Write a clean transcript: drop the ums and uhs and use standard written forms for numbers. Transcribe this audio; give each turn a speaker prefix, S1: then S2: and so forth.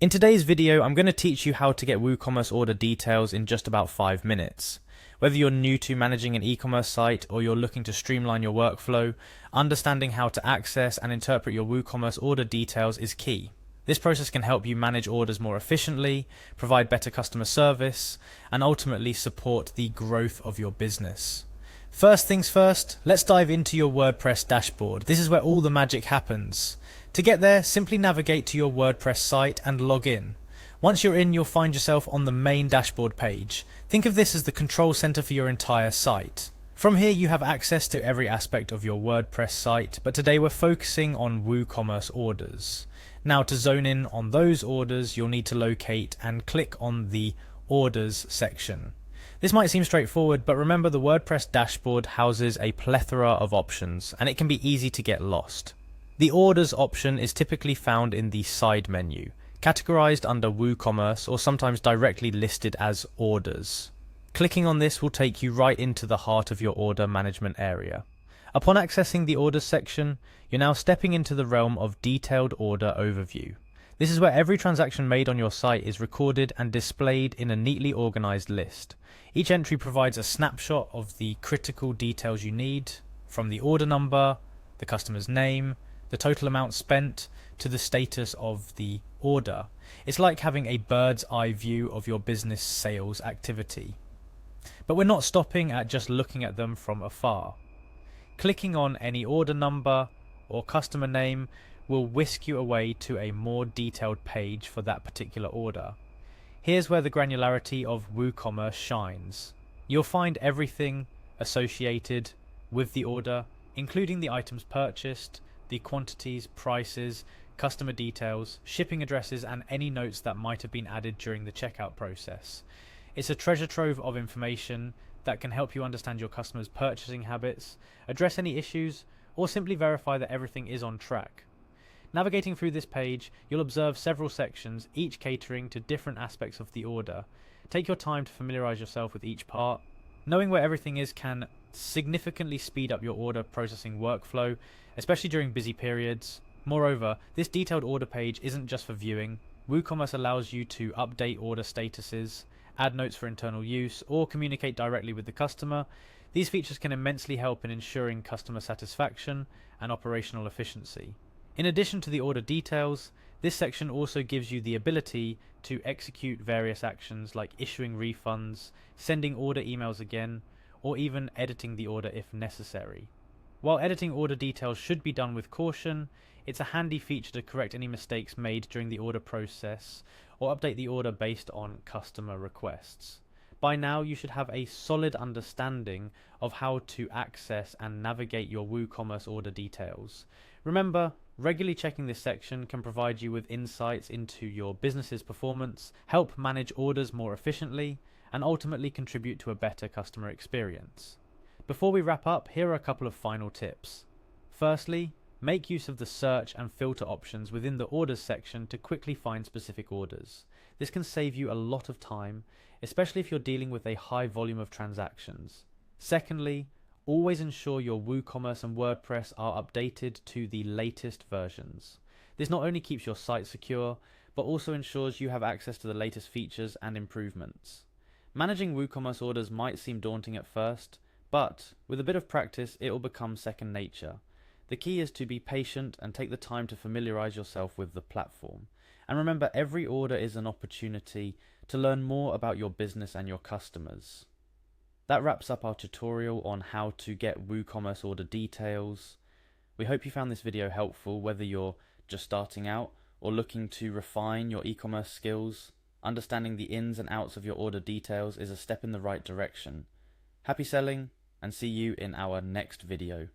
S1: In today's video, I'm going to teach you how to get WooCommerce order details in just about 5 minutes. Whether you're new to managing an e-commerce site or you're looking to streamline your workflow, understanding how to access and interpret your WooCommerce order details is key. This process can help you manage orders more efficiently, provide better customer service, and ultimately support the growth of your business. First things first, let's dive into your WordPress dashboard. This is where all the magic happens. To get there, simply navigate to your WordPress site and log in. Once you're in, you'll find yourself on the main dashboard page. Think of this as the control center for your entire site. From here, you have access to every aspect of your WordPress site, but today we're focusing on WooCommerce orders. Now, to zone in on those orders, you'll need to locate and click on the Orders section. This might seem straightforward, but remember the WordPress dashboard houses a plethora of options, and it can be easy to get lost. The Orders option is typically found in the side menu, categorized under WooCommerce or sometimes directly listed as Orders. Clicking on this will take you right into the heart of your order management area. Upon accessing the Orders section, you're now stepping into the realm of Detailed Order Overview. This is where every transaction made on your site is recorded and displayed in a neatly organized list. Each entry provides a snapshot of the critical details you need, from the order number, the customer's name, the total amount spent, to the status of the order. It's like having a bird's eye view of your business sales activity. But we're not stopping at just looking at them from afar. Clicking on any order number or customer name will whisk you away to a more detailed page for that particular order. Here's where the granularity of WooCommerce shines. You'll find everything associated with the order, including the items purchased, the quantities, prices, customer details, shipping addresses, and any notes that might have been added during the checkout process. It's a treasure trove of information that can help you understand your customers' purchasing habits, address any issues, or simply verify that everything is on track. Navigating through this page, you'll observe several sections, each catering to different aspects of the order. Take your time to familiarize yourself with each part. Knowing where everything is can significantly speed up your order processing workflow, especially during busy periods. Moreover, this detailed order page isn't just for viewing. WooCommerce allows you to update order statuses, add notes for internal use, or communicate directly with the customer. These features can immensely help in ensuring customer satisfaction and operational efficiency. In addition to the order details, this section also gives you the ability to execute various actions like issuing refunds, sending order emails again, or even editing the order if necessary. While editing order details should be done with caution, it's a handy feature to correct any mistakes made during the order process or update the order based on customer requests. By now, you should have a solid understanding of how to access and navigate your WooCommerce order details. Remember, regularly checking this section can provide you with insights into your business's performance, help manage orders more efficiently, and ultimately contribute to a better customer experience. Before we wrap up, here are a couple of final tips. Firstly, make use of the search and filter options within the orders section to quickly find specific orders. This can save you a lot of time, especially if you're dealing with a high volume of transactions. Secondly, always ensure your WooCommerce and WordPress are updated to the latest versions. This not only keeps your site secure, but also ensures you have access to the latest features and improvements. Managing WooCommerce orders might seem daunting at first, but with a bit of practice, it will become second nature. The key is to be patient and take the time to familiarize yourself with the platform. And remember, every order is an opportunity to learn more about your business and your customers. That wraps up our tutorial on how to get WooCommerce order details. We hope you found this video helpful, whether you're just starting out or looking to refine your e-commerce skills. Understanding the ins and outs of your order details is a step in the right direction. Happy selling, and see you in our next video.